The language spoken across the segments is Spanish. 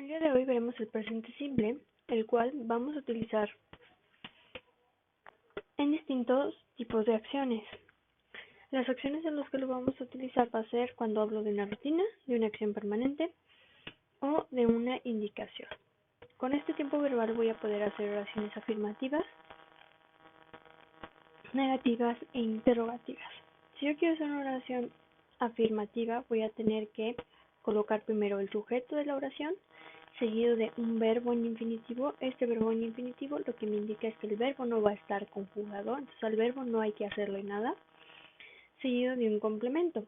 día de hoy veremos el presente simple, el cual vamos a utilizar en distintos tipos de acciones. Las acciones en las que lo vamos a utilizar va a ser cuando hablo de una rutina, de una acción permanente o de una indicación. Con este tiempo verbal voy a poder hacer oraciones afirmativas, negativas e interrogativas. Si yo quiero hacer una oración afirmativa, voy a tener que colocar primero el sujeto de la oración, seguido de un verbo en infinitivo. Este verbo en infinitivo lo que me indica es que el verbo no va a estar conjugado, entonces al verbo no hay que hacerle nada, seguido de un complemento.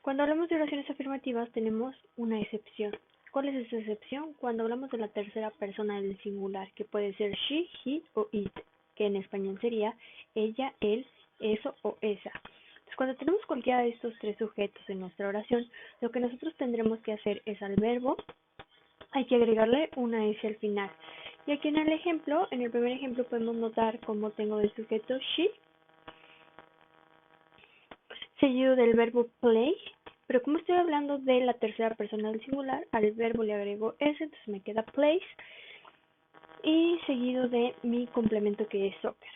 Cuando hablamos de oraciones afirmativas tenemos una excepción. ¿Cuál es esa excepción? Cuando hablamos de la tercera persona del singular, que puede ser she, he o it, que en español sería ella, él, eso o esa. Entonces, cuando tenemos cualquiera de estos tres sujetos en nuestra oración, lo que nosotros tendremos que hacer es al verbo hay que agregarle una S al final. Y aquí en el primer ejemplo podemos notar cómo tengo el sujeto she, seguido del verbo play, pero como estoy hablando de la tercera persona del singular, al verbo le agrego S, entonces me queda plays, y seguido de mi complemento que es soccer.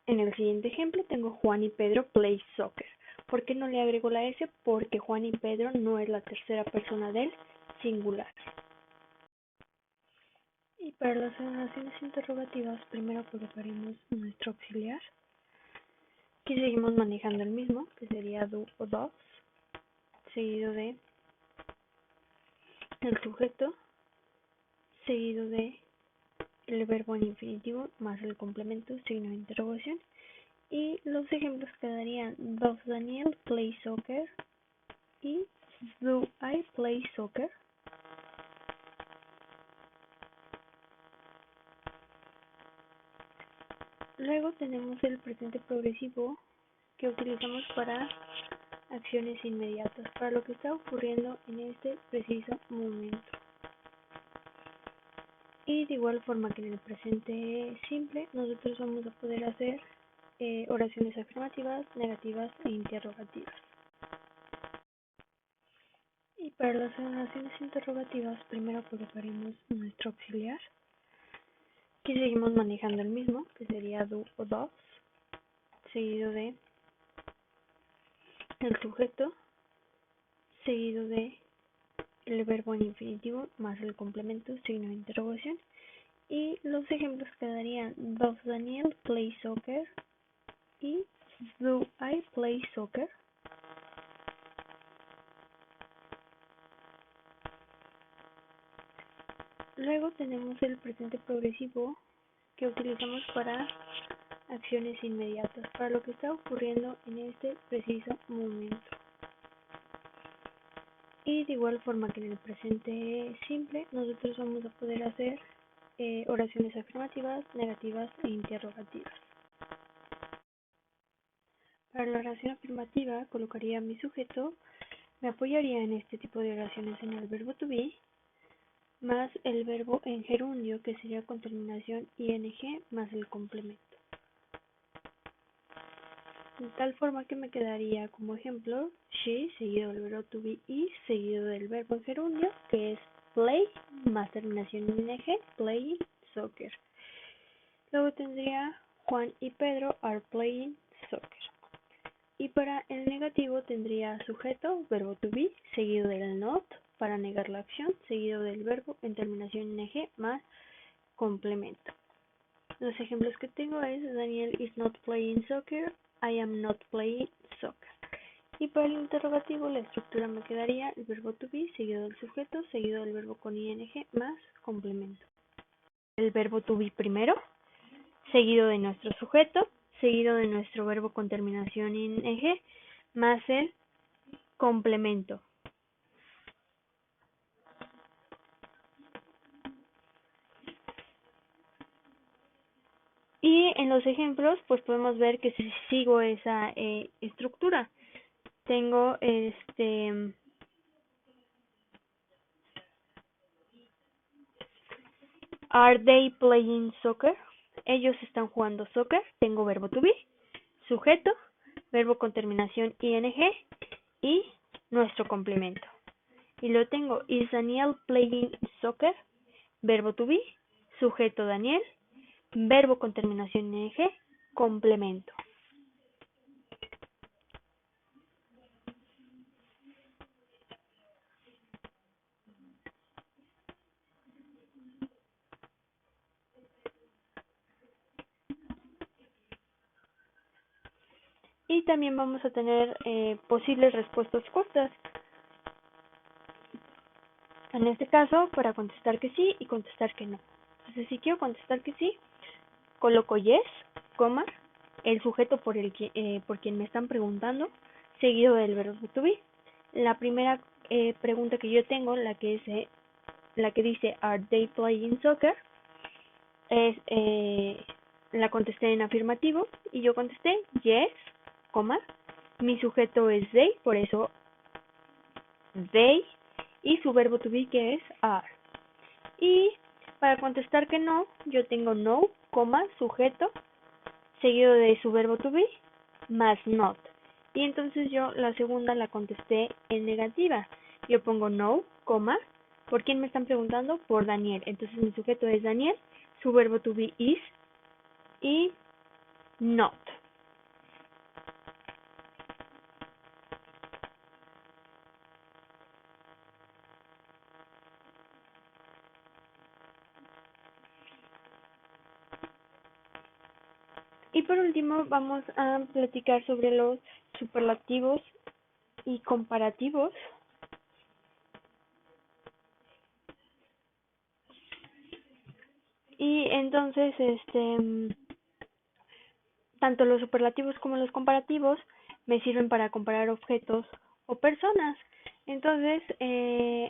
En el siguiente ejemplo tengo Juan y Pedro play soccer. ¿Por qué no le agrego la S? Porque Juan y Pedro no es la tercera persona del singular. Y para las oraciones interrogativas, primero colocaremos nuestro auxiliar. Aquí seguimos manejando el mismo, que sería do o does, seguido de el sujeto, seguido de el verbo en infinitivo más el complemento, signo de interrogación. Y los ejemplos quedarían: does Daniel play soccer? Y do I play soccer? Luego tenemos el presente progresivo que utilizamos para acciones inmediatas, para lo que está ocurriendo en este preciso momento. Y de igual forma que en el presente simple, nosotros vamos a poder hacer oraciones afirmativas, negativas e interrogativas. Y para las oraciones interrogativas, primero colocaremos nuestro auxiliar. Aquí seguimos manejando el mismo, que sería do o does, seguido de el sujeto, seguido de el verbo en infinitivo más el complemento, signo de interrogación. Y los ejemplos quedarían: does Daniel play soccer? Y do I play soccer? Luego tenemos el presente progresivo que utilizamos para acciones inmediatas, para lo que está ocurriendo en este preciso momento. Y de igual forma que en el presente simple, nosotros vamos a poder hacer oraciones afirmativas, negativas e interrogativas. Para la oración afirmativa colocaría mi sujeto, me apoyaría en este tipo de oraciones en el verbo to be, más el verbo en gerundio, que sería con terminación ing más el complemento. De tal forma que me quedaría como ejemplo she, seguido del verbo to be, y seguido del verbo en gerundio, que es play más terminación ing, playing soccer. Luego tendría Juan y Pedro are playing soccer. Y para el negativo tendría sujeto, verbo to be, seguido del not para negar la acción, seguido del verbo en terminación ing más complemento. Los ejemplos que tengo es: Daniel is not playing soccer, I am not playing soccer. Y para el interrogativo la estructura me quedaría el verbo to be, seguido del sujeto, seguido del verbo con ing más complemento. El verbo to be primero, seguido de nuestro sujeto, seguido de nuestro verbo con terminación ing más el complemento. Y en los ejemplos pues podemos ver que si sigo esa estructura, tengo are they playing soccer? Ellos están jugando soccer. Tengo verbo to be, sujeto, verbo con terminación ing y nuestro complemento. Y lo tengo, is Daniel playing soccer? Verbo to be, sujeto Daniel, verbo con terminación en ing, complemento. Y también vamos a tener posibles respuestas cortas. En este caso, para contestar que sí y contestar que no. Entonces, si quiero contestar que sí, coloco yes, coma, el sujeto por quien me están preguntando, seguido del verbo to be. La primera pregunta que yo tengo, la que dice Are they playing soccer? La contesté en afirmativo y yo contesté yes, coma, mi sujeto es they, por eso they, y su verbo to be que es are. Y para contestar que no, yo tengo no, coma, sujeto, seguido de su verbo to be, más not. Y entonces yo la segunda la contesté en negativa. Yo pongo no, coma, ¿por quién me están preguntando? Por Daniel. Entonces mi sujeto es Daniel, su verbo to be is y not. Y por último vamos a platicar sobre los superlativos y comparativos. Y entonces, tanto los superlativos como los comparativos me sirven para comparar objetos o personas. Entonces, en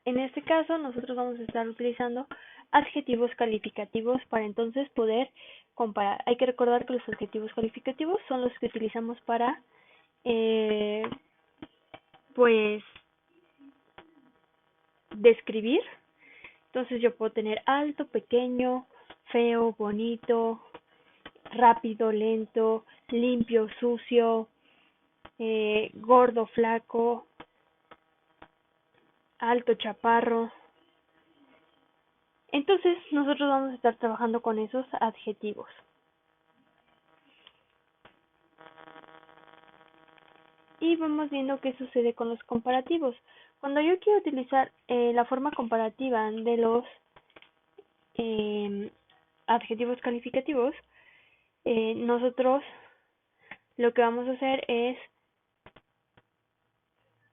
este caso, nosotros vamos a estar utilizando adjetivos calificativos para entonces poder comparar. Hay que recordar que los adjetivos calificativos son los que utilizamos para, pues, describir. Entonces yo puedo tener alto, pequeño, feo, bonito, rápido, lento, limpio, sucio, gordo, flaco, alto, chaparro. Entonces nosotros vamos a estar trabajando con esos adjetivos. Y vamos viendo qué sucede con los comparativos. Cuando yo quiero utilizar la forma comparativa de los adjetivos calificativos, nosotros lo que vamos a hacer es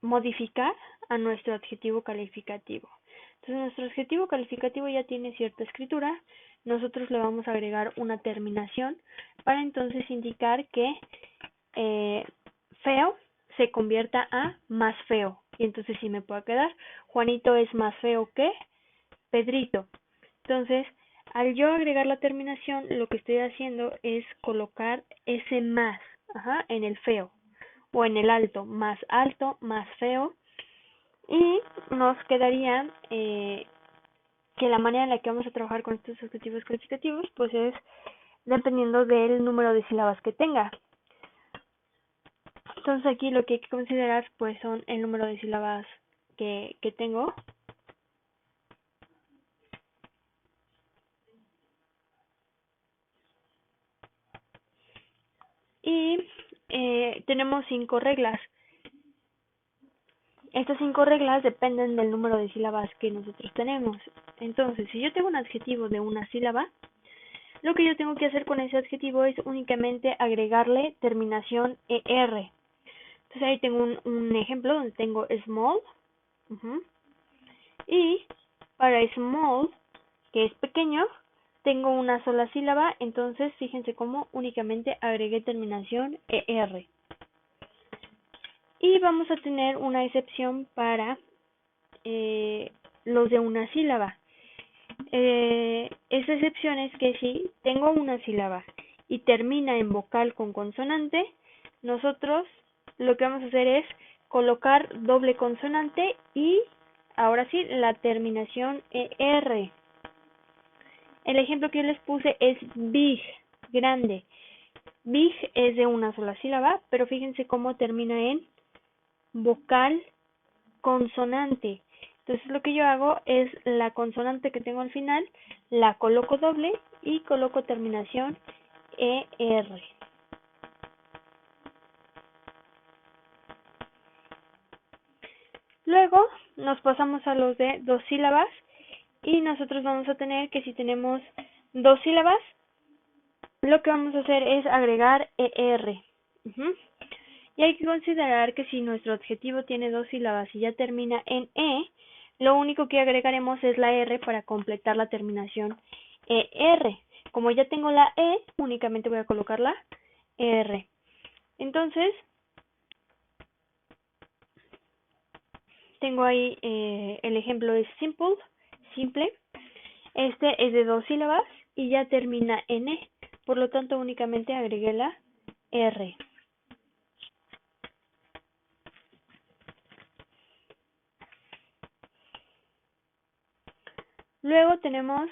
modificar a nuestro adjetivo calificativo. Entonces nuestro adjetivo calificativo ya tiene cierta escritura, nosotros le vamos a agregar una terminación para entonces indicar que feo se convierta a más feo. Y entonces sí me puede quedar, Juanito es más feo que Pedrito. Entonces, al yo agregar la terminación, lo que estoy haciendo es colocar ese más en el feo o en el alto, más feo. Y nos quedaría que la manera en la que vamos a trabajar con estos adjetivos calificativos pues es dependiendo del número de sílabas que tenga. Entonces aquí lo que hay que considerar pues son el número de sílabas que tengo. Y tenemos 5 reglas. Estas 5 reglas dependen del número de sílabas que nosotros tenemos. Entonces, si yo tengo un adjetivo de una sílaba, lo que yo tengo que hacer con ese adjetivo es únicamente agregarle terminación ER. Entonces ahí tengo un ejemplo donde tengo small. Y para small, que es pequeño, tengo una sola sílaba, entonces fíjense cómo únicamente agregué terminación ER. Y vamos a tener una excepción para los de una sílaba. Esta excepción es que si tengo una sílaba y termina en vocal con consonante, nosotros lo que vamos a hacer es colocar doble consonante y ahora sí la terminación ER. El ejemplo que yo les puse es big, grande. Big es de una sola sílaba, pero fíjense cómo termina en vocal consonante. Entonces lo que yo hago es la consonante que tengo al final, la coloco doble y coloco terminación ER. Luego nos pasamos a los de dos sílabas y nosotros vamos a tener que si tenemos dos sílabas, lo que vamos a hacer es agregar ER. Y hay que considerar que si nuestro adjetivo tiene dos sílabas y ya termina en E, lo único que agregaremos es la R para completar la terminación ER. Como ya tengo la E, únicamente voy a colocar la R. Entonces, tengo ahí el ejemplo es simple. Este es de dos sílabas y ya termina en E. Por lo tanto, únicamente agregué la R. Luego tenemos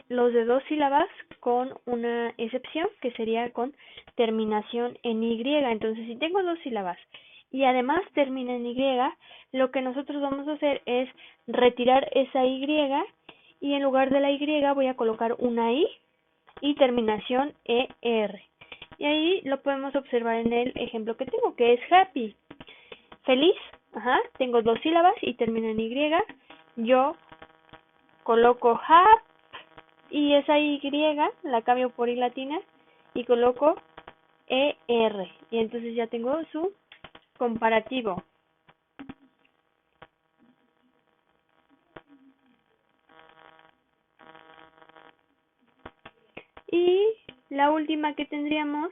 los de dos sílabas con una excepción que sería con terminación en Y. Entonces, si tengo dos sílabas y además termina en Y, lo que nosotros vamos a hacer es retirar esa Y y en lugar de la Y voy a colocar una I y terminación ER. Y ahí lo podemos observar en el ejemplo que tengo, que es happy. Feliz, tengo dos sílabas y termina en Y. Yo coloco hap y esa Y la cambio por I latina y coloco ER. Y entonces ya tengo su comparativo. Y la última que tendríamos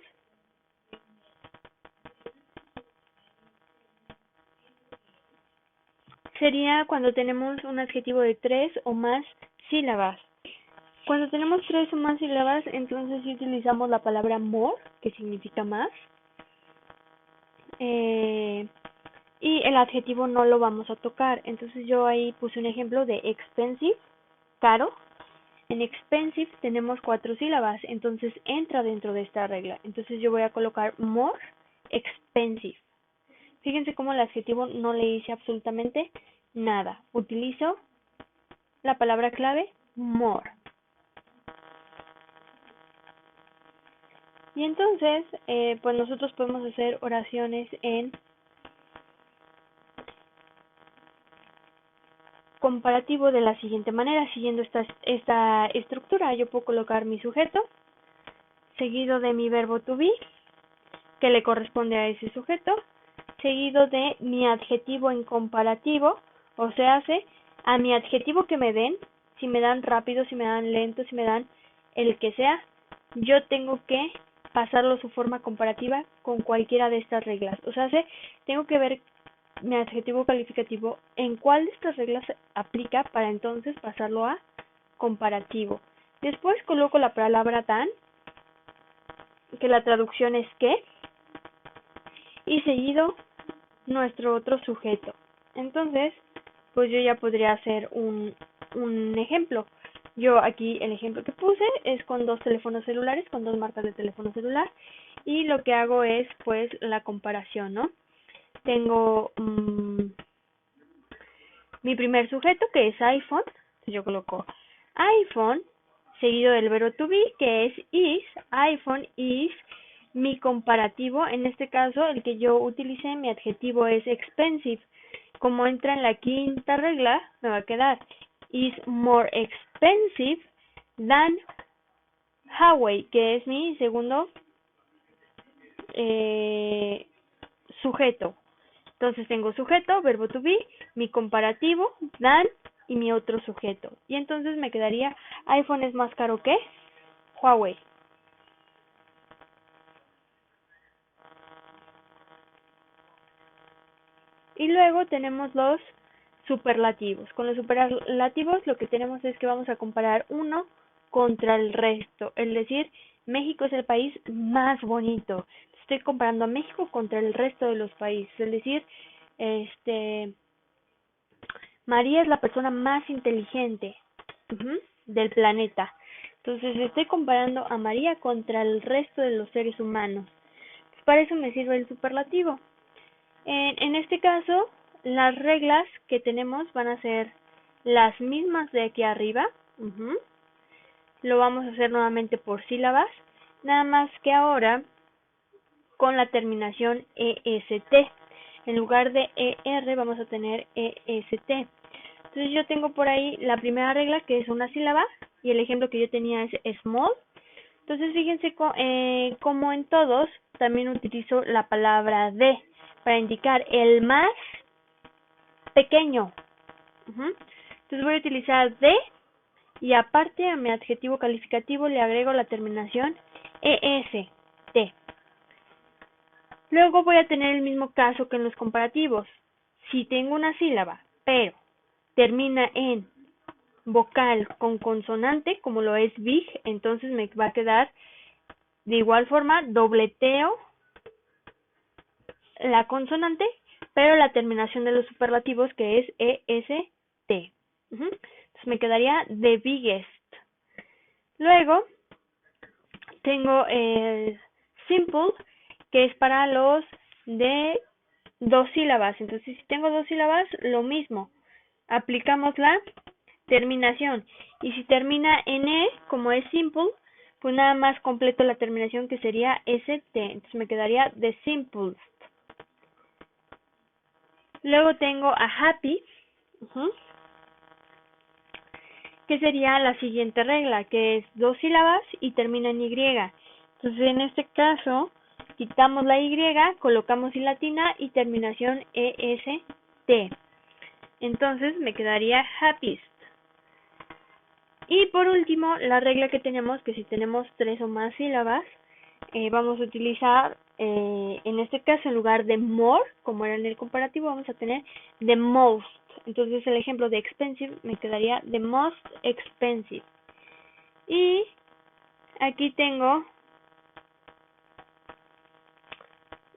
sería cuando tenemos un adjetivo de tres o más sílabas. Cuando tenemos tres o más sílabas, entonces sí utilizamos la palabra more, que significa más. Y el adjetivo no lo vamos a tocar. Entonces yo ahí puse un ejemplo de expensive, caro. En expensive tenemos cuatro sílabas, entonces entra dentro de esta regla. Entonces yo voy a colocar more expensive. Fíjense cómo el adjetivo no le hice absolutamente nada. Utilizo la palabra clave more. Y entonces, pues nosotros podemos hacer oraciones en comparativo de la siguiente manera, siguiendo esta estructura. Yo puedo colocar mi sujeto, seguido de mi verbo to be, que le corresponde a ese sujeto, seguido de mi adjetivo en comparativo, o sea, a mi adjetivo que me den, si me dan rápido, si me dan lento, si me dan el que sea, yo tengo que pasarlo a su forma comparativa con cualquiera de estas reglas. O sea, tengo que ver mi adjetivo calificativo en cuál de estas reglas se aplica para entonces pasarlo a comparativo. Después coloco la palabra than, que la traducción es que, y seguido nuestro otro sujeto. Entonces, pues yo ya podría hacer un ejemplo. Yo aquí el ejemplo que puse es con dos teléfonos celulares, con dos marcas de teléfono celular, y lo que hago es pues la comparación, ¿no? Tengo mi primer sujeto que es iPhone, yo coloco iPhone, seguido del verbo to be que es is, iPhone is. Mi comparativo, en este caso el que yo utilicé, mi adjetivo es expensive. Como entra en la quinta regla, me va a quedar is more expensive than Huawei, que es mi segundo sujeto. Entonces tengo sujeto, verbo to be, mi comparativo, than y mi otro sujeto. Y entonces me quedaría iPhone es más caro que Huawei. Y luego tenemos los superlativos. Con los superlativos lo que tenemos es que vamos a comparar uno contra el resto. Es decir, México es el país más bonito. Estoy comparando a México contra el resto de los países. Es decir, María es la persona más inteligente del planeta. Entonces estoy comparando a María contra el resto de los seres humanos. Para eso me sirve el superlativo. En este caso, las reglas que tenemos van a ser las mismas de aquí arriba. Lo vamos a hacer nuevamente por sílabas, nada más que ahora con la terminación EST. En lugar de ER vamos a tener EST. Entonces yo tengo por ahí la primera regla, que es una sílaba, y el ejemplo que yo tenía es small. Entonces fíjense como en todos también utilizo la palabra de para indicar el más pequeño. Entonces voy a utilizar de, y aparte a mi adjetivo calificativo le agrego la terminación EST. Luego voy a tener el mismo caso que en los comparativos. Si tengo una sílaba, pero termina en vocal con consonante, como lo es big, entonces me va a quedar de igual forma, dobleteo la consonante, pero la terminación de los superlativos, que es EST. Entonces me quedaría the biggest. Luego tengo el simple, que es para los de 2 sílabas. Entonces, si tengo 2 sílabas, lo mismo. Aplicamos la terminación. Y si termina en E, como es simple, pues nada más completo la terminación, que sería ST. Entonces me quedaría the simplest. Luego tengo a happy, que sería la siguiente regla, que es 2 sílabas y termina en Y. Entonces en este caso quitamos la Y, colocamos I latina y terminación EST. Entonces me quedaría happiest. Y por último, la regla que tenemos, que si tenemos 3 o más sílabas, vamos a utilizar, en este caso en lugar de more, como era en el comparativo, vamos a tener the most. Entonces el ejemplo de expensive me quedaría the most expensive. Y aquí tengo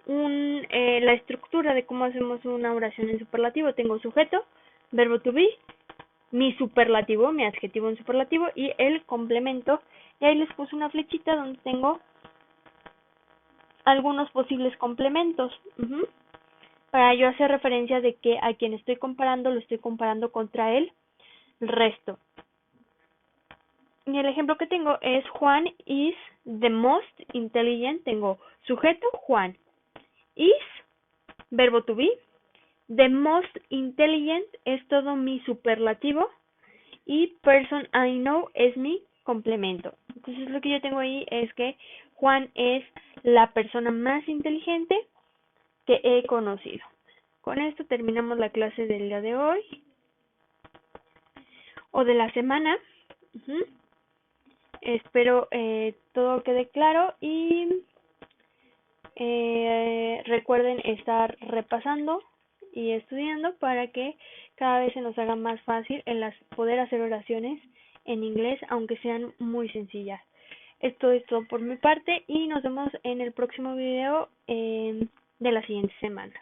la estructura de cómo hacemos una oración en superlativo. Tengo sujeto, verbo to be, mi superlativo, mi adjetivo en superlativo y el complemento. Y ahí les puse una flechita donde tengo algunos posibles complementos. Para yo hacer referencia de que a quien estoy comparando, lo estoy comparando contra el resto. Y el ejemplo que tengo es Juan is the most intelligent. Tengo sujeto, Juan. Is, verbo to be. The most intelligent es todo mi superlativo. Y person I know es mi complemento. Entonces lo que yo tengo ahí es que Juan es la persona más inteligente que he conocido. Con esto terminamos la clase del día de hoy o de la semana. Espero todo quede claro y recuerden estar repasando y estudiando para que cada vez se nos haga más fácil poder hacer oraciones en inglés, aunque sean muy sencillas. Esto es todo por mi parte y nos vemos en el próximo video de la siguiente semana.